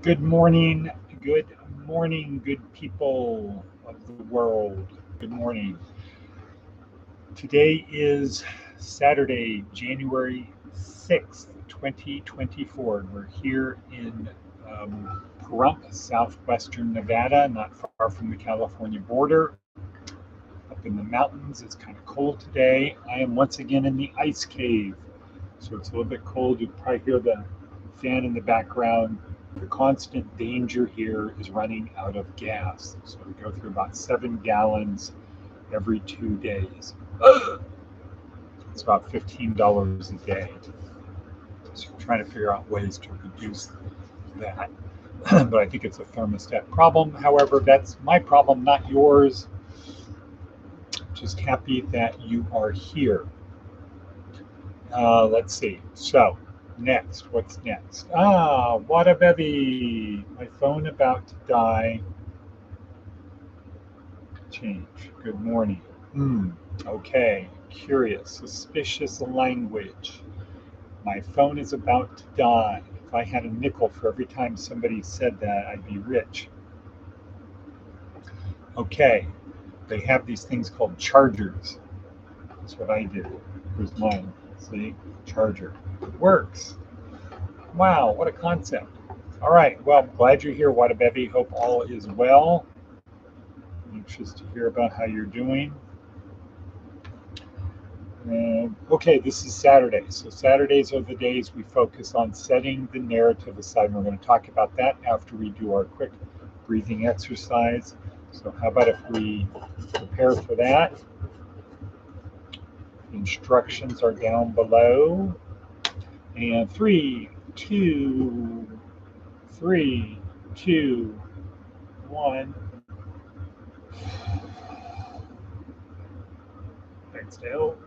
Good morning, good people of the world. Good morning. Today is Saturday, January 6th, 2024. We're here in Pahrump, southwestern Nevada, not far from the California border. Up in the mountains, it's kind of cold today. I am once again in the ice cave, so it's a little bit cold. You probably hear the fan in the background. The constant danger here is running out of gas. So we go through about 7 gallons every 2 days. It's about $15 a day. So we're trying to figure out ways to reduce that. But I think it's a thermostat problem. However, that's my problem, not yours. Just happy that you are here. Let's see. So, next, what's next? What a baby! My phone about to die. Change. Good morning. Okay. Curious. Suspicious language. My phone is about to die. If I had a nickel for every time somebody said that, I'd be rich. Okay. They have these things called chargers. That's what I do. Here's mine. See? Charger. It works. Wow, what a concept. All right, well, I'm glad you're here, Wadabebi. Hope all is well. Anxious to hear about how you're doing. Okay, this is Saturday. So Saturdays are the days we focus on setting the narrative aside. And we're going to talk about that after we do our quick breathing exercise. So how about if we prepare for that? Instructions are down below. And 3, 2, 1. Exhale.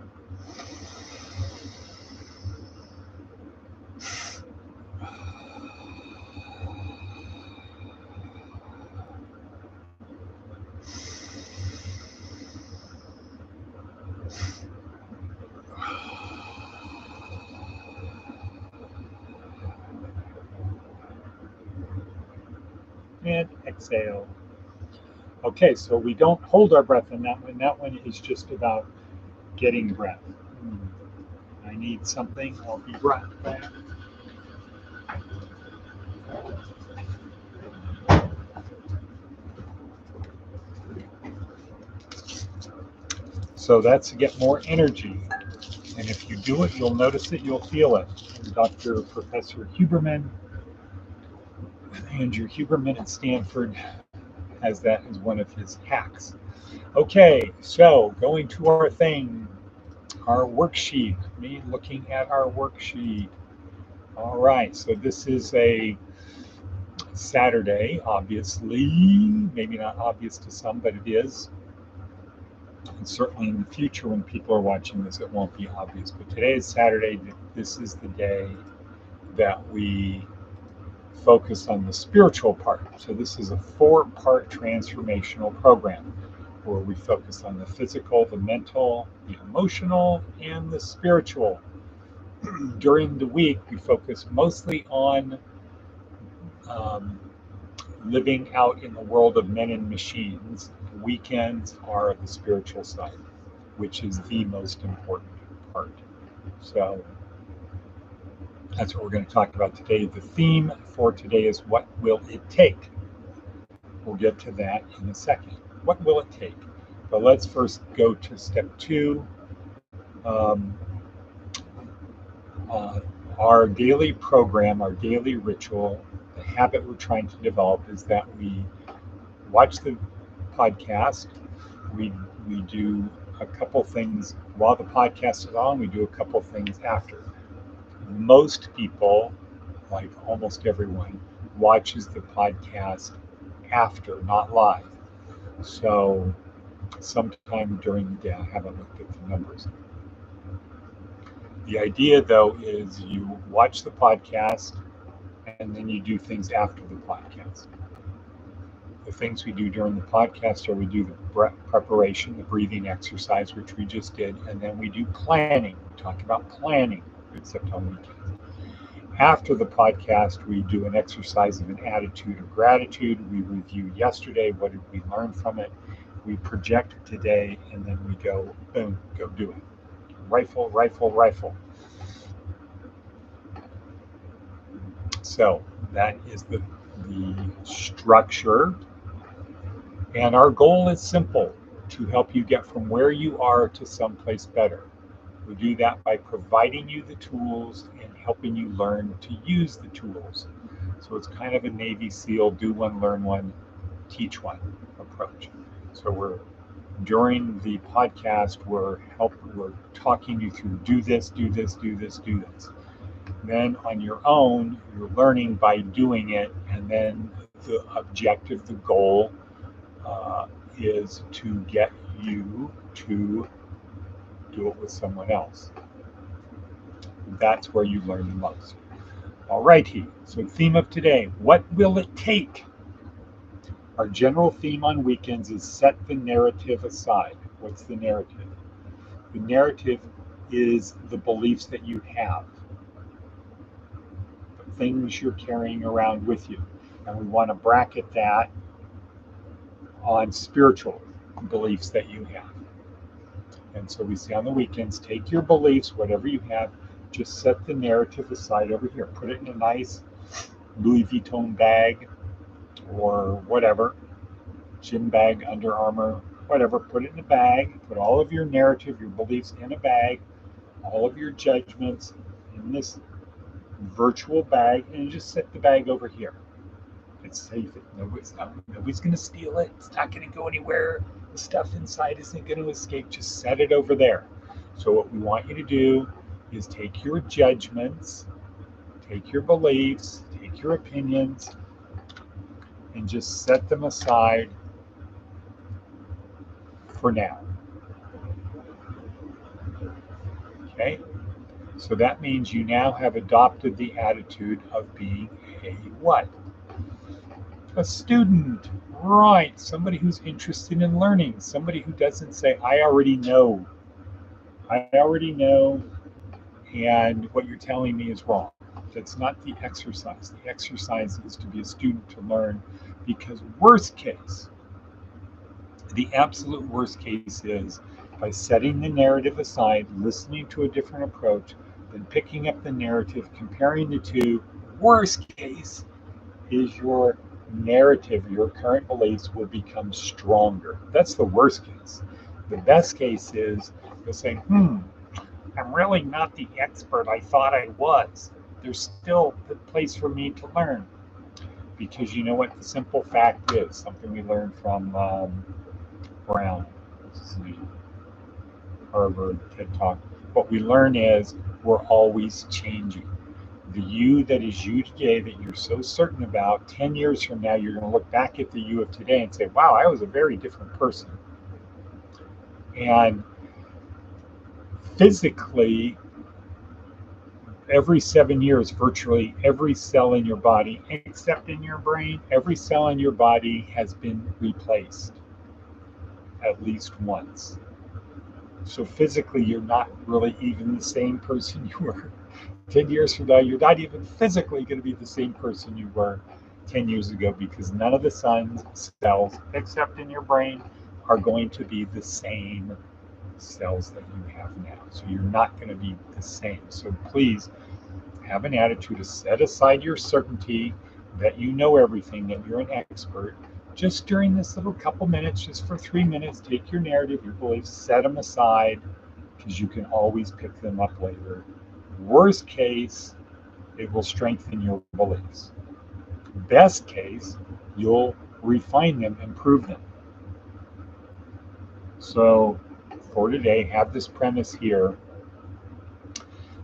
And exhale. Okay, so we don't hold our breath in that one. That one is just about getting breath. I need something. I'll be right back. So that's to get more energy. And if you do it, you'll notice it, you'll feel it. And Professor Huberman, Andrew Huberman at Stanford, has that as one of his hacks. Okay, so going to our thing, our worksheet, me looking at our worksheet. All right, so this is a Saturday, obviously, maybe not obvious to some, but it is. And certainly in the future when people are watching this, it won't be obvious. But today is Saturday. This is the day that we focus on the spiritual part. So this is a 4-part transformational program where we focus on the physical, the mental, the emotional, and the spiritual. During the week, we focus mostly on living out in the world of men and machines. Weekends are the spiritual side, which is the most important part. So that's what we're going to talk about today. The theme for today is what will it take? We'll get to that in a second. What will it take? But let's first go to step 2. Our daily program, our daily ritual, the habit we're trying to develop is that we watch the podcast. We do a couple things while the podcast is on. We do a couple things after. Most people, like almost everyone, watches the podcast after, not live. So sometime during the day, I haven't looked at the numbers. The idea, though, is you watch the podcast and then you do things after the podcast. The things we do during the podcast are we do the preparation, the breathing exercise, which we just did, and then we do planning. We talk about planning, except on weekends. After the podcast, we do an exercise of an attitude of gratitude. We review yesterday. What did we learn from it? We project today, and then we go, boom, go do it. Rifle, rifle, rifle. So that is the structure. And our goal is simple, to help you get from where you are to someplace better. We do that by providing you the tools and helping you learn to use the tools. So it's kind of a Navy SEAL, do one, learn one, teach one approach. So during the podcast, we're talking you through do this, do this, do this, do this. Then on your own, you're learning by doing it, and then the objective, the goal, is to get you to do it with someone else. That's where you learn the most. Alrighty, so theme of today, what will it take? Our general theme on weekends is set the narrative aside. What's the narrative? The narrative is the beliefs that you have, the things you're carrying around with you. And we want to bracket that on spiritual beliefs that you have. And so we say on the weekends, take your beliefs, whatever you have, just set the narrative aside over here. Put it in a nice Louis Vuitton bag or whatever, gym bag, Under Armour, whatever. Put it in a bag. Put all of your narrative, your beliefs in a bag, all of your judgments in this virtual bag, and just set the bag over here. It's safe. Nobody's going to steal it. It's not going to go anywhere. The stuff inside isn't going to escape. Just set it over there. So what we want you to do is take your judgments, take your beliefs, take your opinions, and just set them aside for now. Okay? So that means you now have adopted the attitude of being a what? A student, right? Somebody who's interested in learning, somebody who doesn't say, I already know, and what you're telling me is wrong. That's not the exercise. The exercise is to be a student, to learn, because worst case, the absolute worst case is by setting the narrative aside, listening to a different approach, then picking up the narrative, comparing the two. Worst case is your narrative, your current beliefs will become stronger. That's the worst case. The best case is you'll say, I'm really not the expert I thought I was. There's still a place for me to learn. Because you know what the simple fact is, something we learned from Brown, Harvard, TED Talk. What we learn is we're always changing. The you that is you today that you're so certain about, 10 years from now, you're going to look back at the you of today and say, wow, I was a very different person. And physically, every 7 years, virtually every cell in your body, except in your brain, every cell in your body has been replaced at least once. So physically, you're not really even the same person you were 10 years from now. You're not even physically going to be the same person you were 10 years ago, because none of the sun's cells, except in your brain, are going to be the same cells that you have now. So you're not going to be the same. So please have an attitude to set aside your certainty that you know everything, that you're an expert. Just during this little couple minutes, just for 3 minutes, take your narrative, your beliefs, set them aside, because you can always pick them up later. Worst case, it will strengthen your beliefs. Best case, you'll refine them, improve them. So for today, have this premise here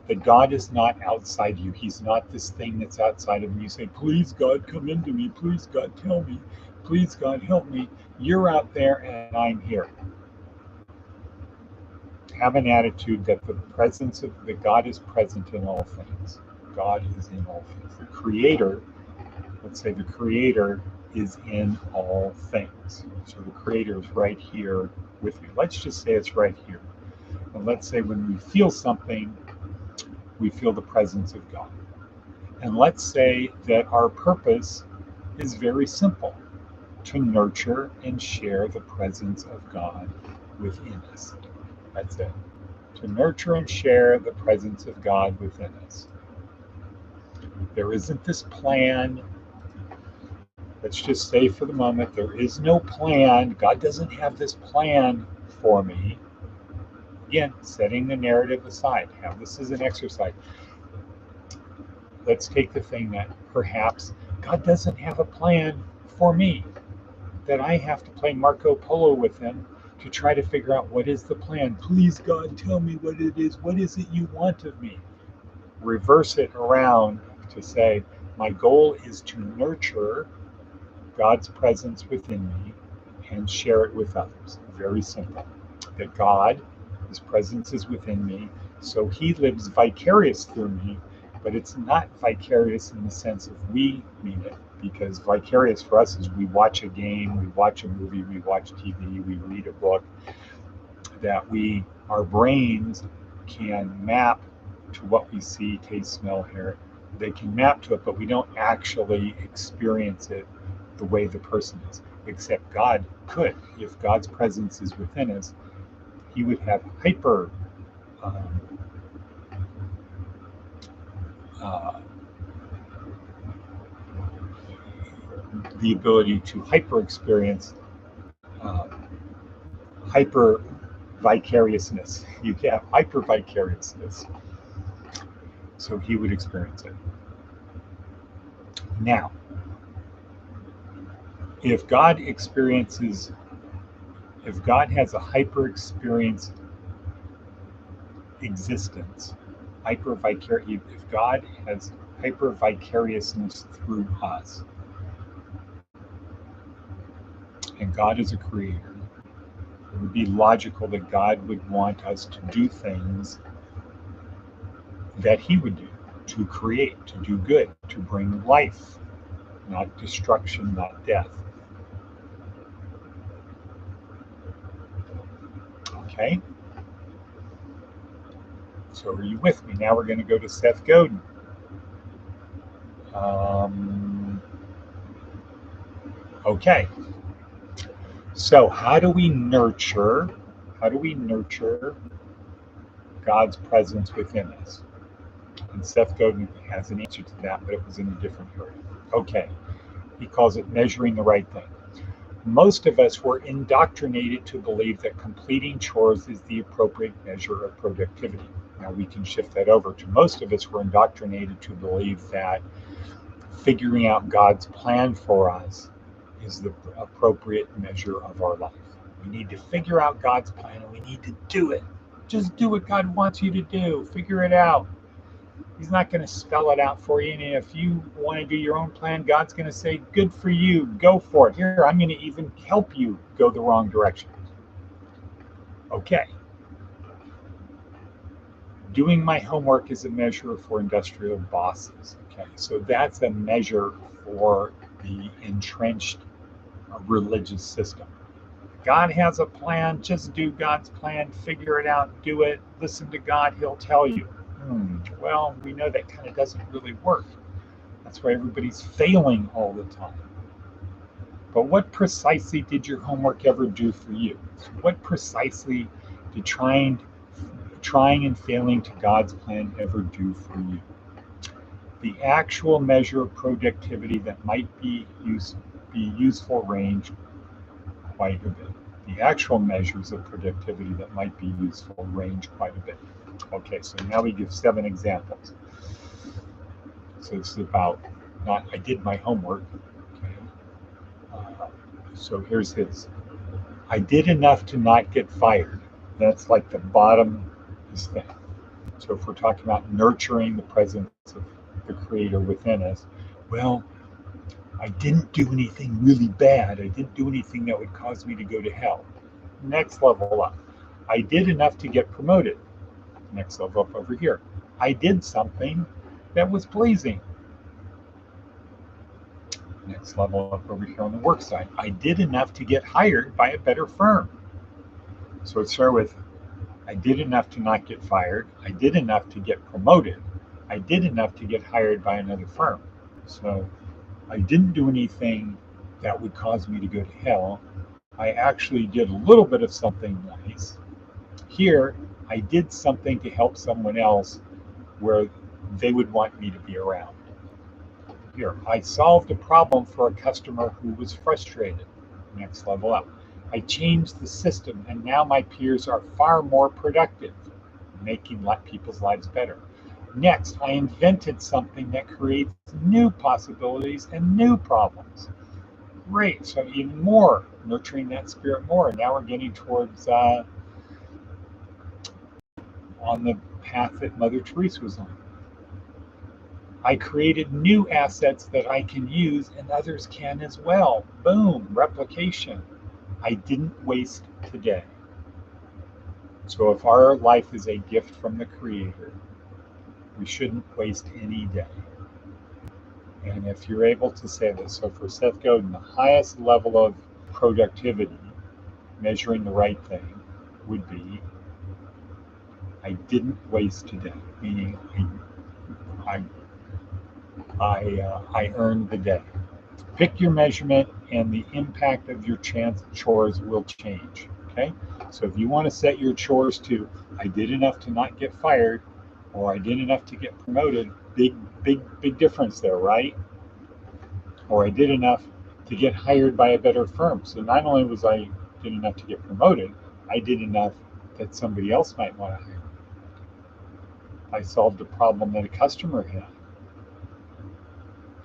that God is not outside you. He's not this thing that's outside of you. You say, please, God, come into me. Please, God, tell me. Please, God, help me. You're out there and I'm here. Have an attitude that that God is present in all things. God is in all things. The Creator, let's say the Creator is in all things. So the Creator is right here with you. Let's just say it's right here. And let's say when we feel something, we feel the presence of God. And let's say that our purpose is very simple: to nurture and share the presence of God within us. That's it. To nurture and share the presence of God within us. There isn't this plan. Let's just say for the moment, there is no plan. God doesn't have this plan for me. Again, setting the narrative aside. Have this as an exercise. Let's take the thing that perhaps God doesn't have a plan for me, that I have to play Marco Polo with him to try to figure out what is the plan. Please, God, tell me what it is. What is it you want of me? Reverse it around to say, my goal is to nurture God's presence within me and share it with others. Very simple. That God, His presence is within me, so He lives vicarious through me, but it's not vicarious in the sense of we mean it, because vicarious for us is we watch a game, we watch a movie, we watch TV, we read a book, that our brains can map to what we see, taste, smell, hear. They can map to it, but we don't actually experience it the way the person is. Except God could. If God's presence is within us, He would have um, the ability to hyper experience hyper vicariousness. You have hyper vicariousness. So He would experience it. Now, if God has a hyper experience existence, if God has hyper vicariousness through us, and God is a creator, it would be logical that God would want us to do things that He would do, to create, to do good, to bring life, not destruction, not death. Okay? So are you with me? Now we're going to go to Seth Godin. Okay. So how do we nurture God's presence within us? And Seth Godin has an answer to that, but it was in a different area. Okay. He calls it measuring the right thing. Most of us were indoctrinated to believe that completing chores is the appropriate measure of productivity. Now we can shift that over to most of us were indoctrinated to believe that figuring out God's plan for us is the appropriate measure of our life. We need to figure out God's plan and we need to do it. Just do what God wants you to do. Figure it out. He's not going to spell it out for you. And if you want to do your own plan, God's going to say, good for you. Go for it. Here, I'm going to even help you go the wrong direction. Okay. Doing my homework is a measure for industrial bosses. Okay. So that's a measure for the entrenched religious system. God has a plan. Just do God's plan. Figure it out. Do it. Listen to God. He'll tell you. Well, we know that kind of doesn't really work. That's why everybody's failing all the time. But what precisely did your homework ever do for you? What precisely did trying and failing to God's plan ever do for you? The actual measure of productivity that might be useful range quite a bit. The actual measures of productivity that might be useful range quite a bit. Okay, so now we give 7 examples. So this is about not, I did my homework. Okay. So here's his. I did enough to not get fired. That's like the bottom thing. So if we're talking about nurturing the presence of the Creator within us, well, I didn't do anything really bad. I didn't do anything that would cause me to go to hell. Next level up. I did enough to get promoted. Next level up over here. I did something that was pleasing. Next level up over here on the work side. I did enough to get hired by a better firm. So let's start with I did enough to not get fired. I did enough to get promoted. I did enough to get hired by another firm. So I didn't do anything that would cause me to go to hell. I actually did a little bit of something nice. Here, I did something to help someone else where they would want me to be around. Here, I solved a problem for a customer who was frustrated. Next level up. I changed the system, and now my peers are far more productive, making people's lives better. Next, I invented something that creates new possibilities and new problems. Great. So even more, nurturing that spirit more. Now we're getting towards on the path that Mother Teresa was on. I created new assets that I can use and others can as well. Boom, replication. I didn't waste today. So if our life is a gift from the Creator, we shouldn't waste any day. And if you're able to say this, so for Seth Godin, the highest level of productivity, measuring the right thing, would be I didn't waste today, meaning I earned the day. Pick your measurement, and the impact of your chores will change. Okay, so if you want to set your chores to I did enough to not get fired, or I did enough to get promoted, big difference there, right? Or I did enough to get hired by a better firm. So not only was I did enough to get promoted, I did enough that somebody else might want to hire. I solved a problem that a customer had.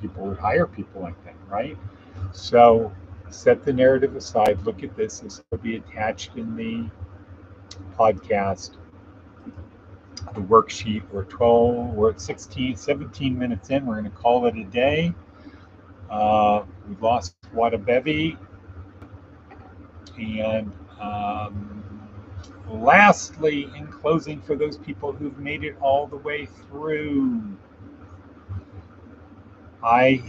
People would hire people like that, right? So set the narrative aside. Look at this. This will be attached in the podcast, the worksheet. We're at 17 minutes in. We're going to call it a day. We've lost Wadabevi. And lastly, in closing, for those people who've made it all the way through, I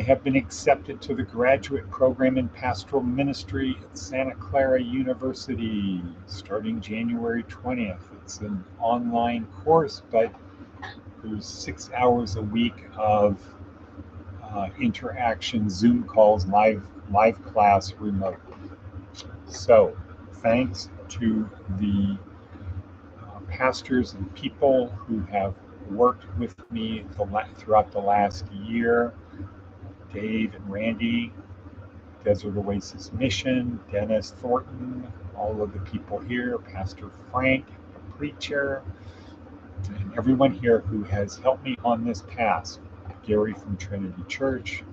have been accepted to the graduate program in pastoral ministry at Santa Clara University starting January 20th. It's an online course, but there's 6 hours a week of interaction, Zoom calls, live class, remote. So thanks to the pastors and people who have worked with me throughout the last year, Dave and Randy, Desert Oasis Mission, Dennis Thornton, all of the people here, Pastor Frank, the preacher, and everyone here who has helped me on this path, Gary from Trinity Church,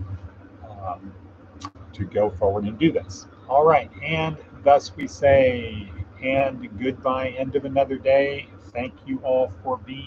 to go forward and do this. All right, and thus we say, and goodbye, end of another day. Thank you all for being